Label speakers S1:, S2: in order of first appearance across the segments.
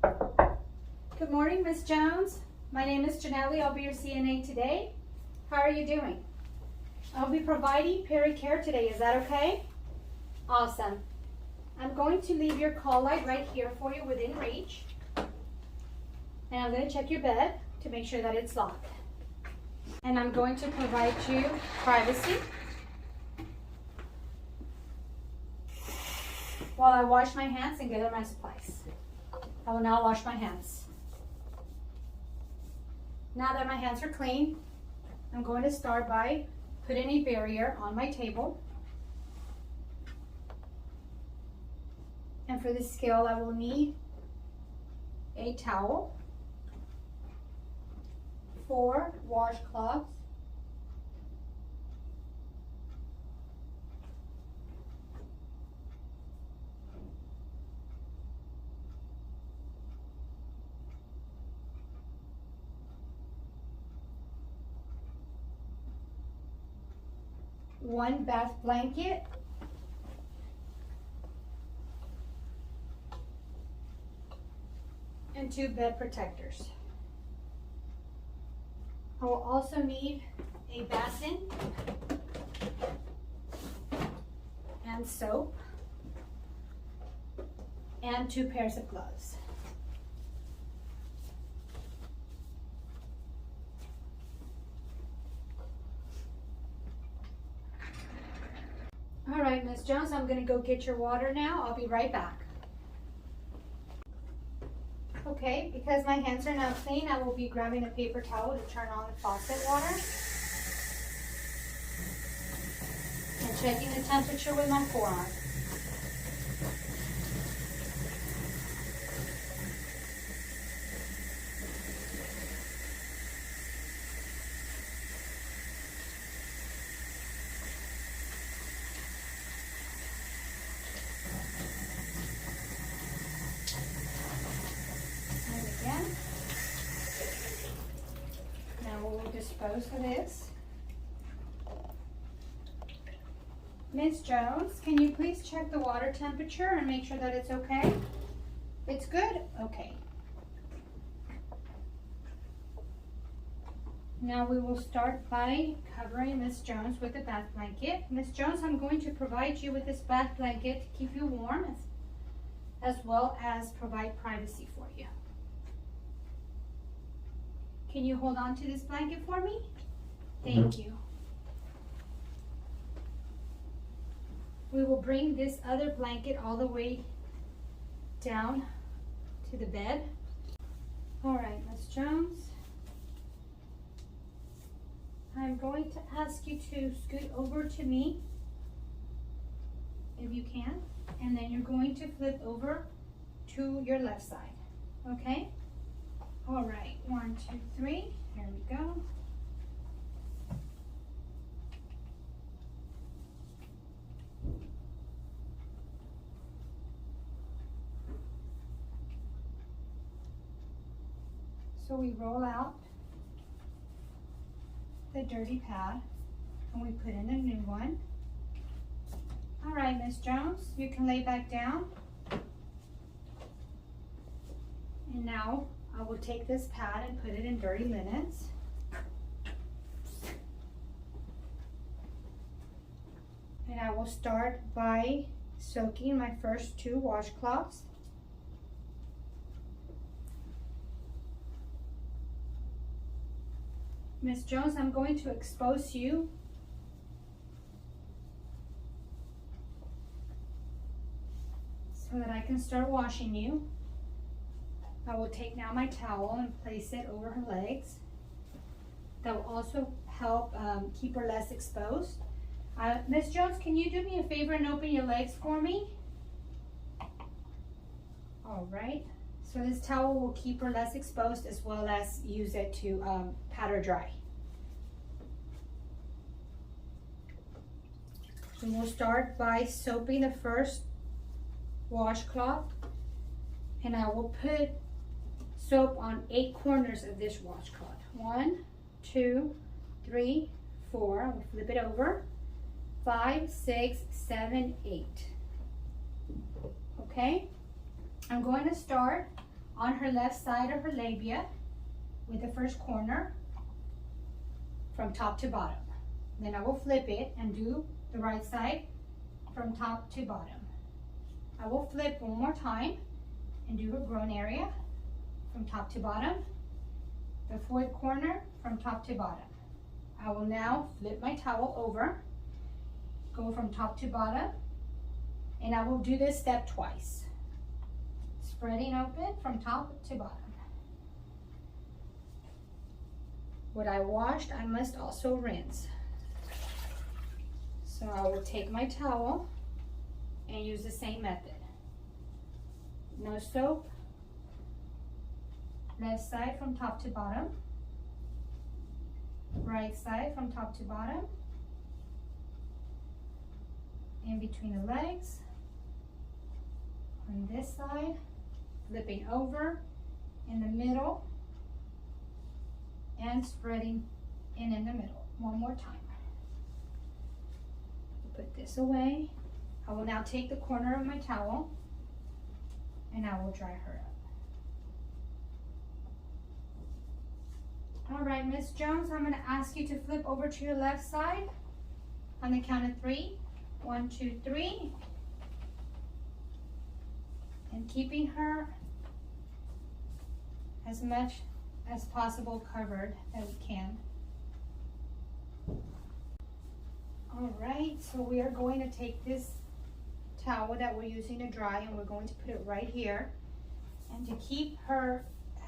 S1: Good morning, Miss Jones. My name is Janelle. I'll be your CNA today. How are you doing? I'll be providing peri-care today. Is that okay? Awesome. I'm going to leave your call light right here for you within reach. And I'm going to check your bed to make sure that it's locked. And I'm going to provide you privacy while I wash my hands and gather my supplies. I will now wash my hands. Now that my hands are clean, I'm going to start by putting a barrier on my table. And for this scale, I will need a towel, 4 washcloths, one bath blanket, and 2 bed protectors. I will also need a basin and soap and 2 pairs of gloves. All right, Miss Jones, I'm going to go get your water now. I'll be right back. Okay, because my hands are now clean, I will be grabbing a paper towel to turn on the faucet water and checking the temperature with my forearm. Now we'll dispose of this. Miss Jones, can you please check the water temperature and make sure that it's okay? It's good? Okay. Now we will start by covering Miss Jones with a bath blanket. Miss Jones, I'm going to provide you with this bath blanket to keep you warm as well as provide privacy for you. Can you hold on to this blanket for me? Thank you. We will bring this other blanket all the way down to the bed. All right, Miss Jones. I'm going to ask you to scoot over to me, if you can, and then you're going to flip over to your left side, okay? All right, 1, 2, 3, here we go. So we roll out the dirty pad and we put in a new one. All right, Miss Jones, you can lay back down. And now I will take this pad and put it in dirty linens. And I will start by soaking my first 2 washcloths. Miss Jones, I'm going to expose you so that I can start washing you. I will take now my towel and place it over her legs. That will also help keep her less exposed. Miss Jones, can you do me a favor and open your legs for me? All right. So this towel will keep her less exposed as well as use it to pat her dry. So we'll start by soaping the first washcloth, and I will put soap on 8 corners of this washcloth. 1, 2, 3, 4. I will flip it over. 5, 6, 7, 8. Okay? I'm going to start on her left side of her labia with the first corner from top to bottom. Then I will flip it and do the right side from top to bottom. I will flip one more time and do her groin area from top to bottom, the fourth corner from top to bottom. I will now flip my towel over, go from top to bottom, and I will do this step twice. Spreading open from top to bottom. What I washed, I must also rinse. So I will take my towel and use the same method. No soap, left side from top to bottom, right side from top to bottom, in between the legs, on this side, flipping over, in the middle, and spreading in the middle. One more time. Put this away. I will now take the corner of my towel and I will dry her up. All right, Miss Jones, I'm going to ask you to flip over to your left side on the count of 3. 1, 2, 3. And keeping her as much as possible covered that we can. All right, so we are going to take this towel that we're using to dry and we're going to put it right here. And to keep her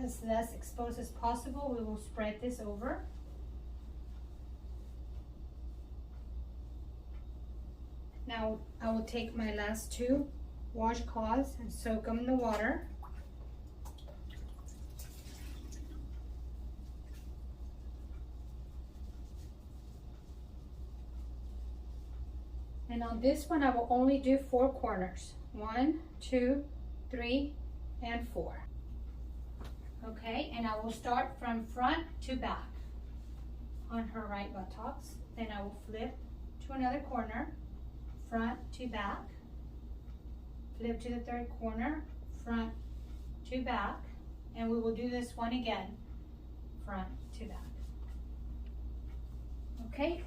S1: as less exposed as possible, we will spread this over. Now I will take my last 2 washcloths and soak them in the water. And on this one, I will only do 4 corners. 1, 2, 3, and 4. Okay, and I will start from front to back on her right buttocks. Then I will flip to another corner, front to back. Flip to the third corner, front to back. And we will do this one again, front to back. Okay,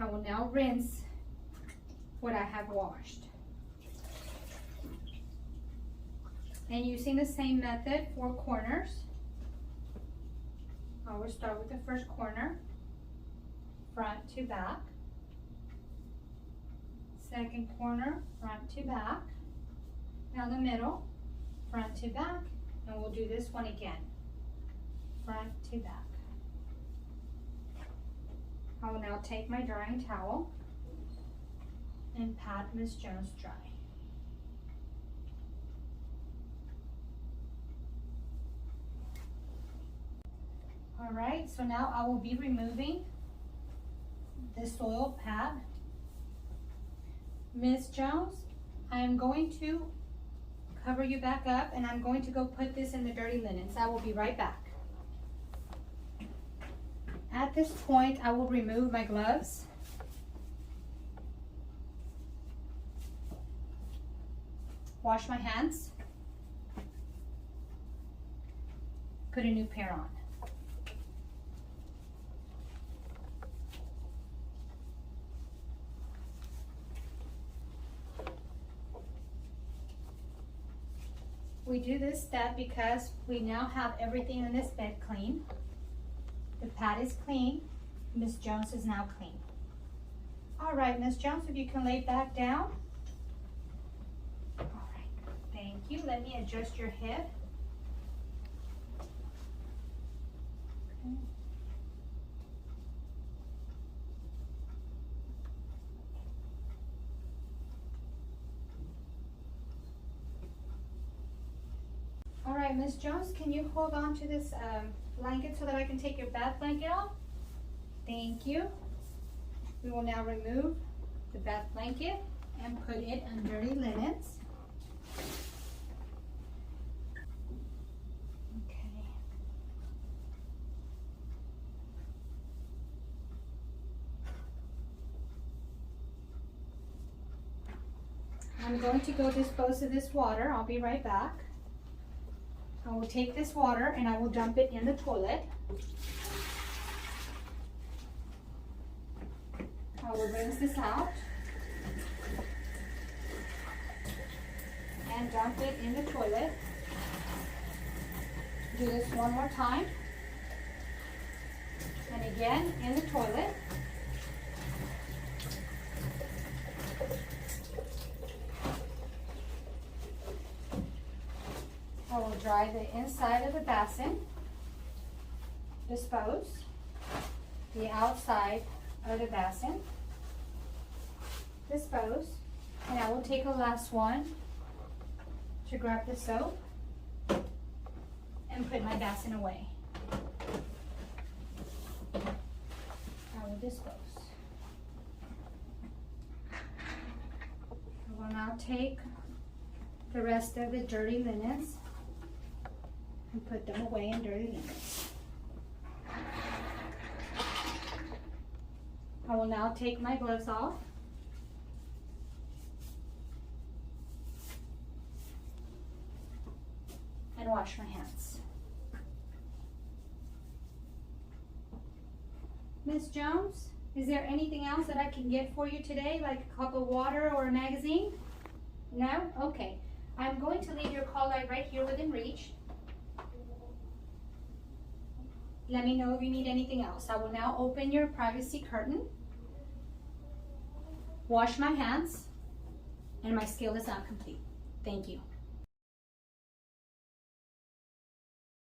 S1: I will now rinse what I have washed. And using the same method, 4 corners. I will start with the first corner, front to back. Second corner, front to back. Now the middle, front to back. And we'll do this one again, front to back. I will now take my drying towel and pat Miss Jones dry. All right, so now I will be removing the soil pad. Miss Jones, I am going to cover you back up and I'm going to go put this in the dirty linens. I will be right back. At this point, I will remove my gloves. Wash my hands. Put a new pair on. We do this step because we now have everything in this bed clean. The pad is clean. Miss Jones is now clean. All right, Miss Jones, if you can lay back down. All right, thank you. Let me adjust your head. Okay. All right, Miss Jones, can you hold on to this blanket so that I can take your bath blanket off? Thank you. We will now remove the bath blanket and put it on dirty linens. Okay. I'm going to go dispose of this water. I'll be right back. I will take this water and I will dump it in the toilet. I will rinse this out and dump it in the toilet. Do this one more time. And again in the toilet. I will dry the inside of the basin, dispose the outside of the basin, dispose, and I will take a last one to grab the soap and put my basin away. I will dispose. I will now take the rest of the dirty linens and put them away in dirty linens. I will now take my gloves off and wash my hands. Miss Jones, is there anything else that I can get for you today, like a cup of water or a magazine? No? Okay. I'm going to leave your call light right here within reach. Let me know if you need anything else. I will now open your privacy curtain, wash my hands, and my skill is now complete. Thank you.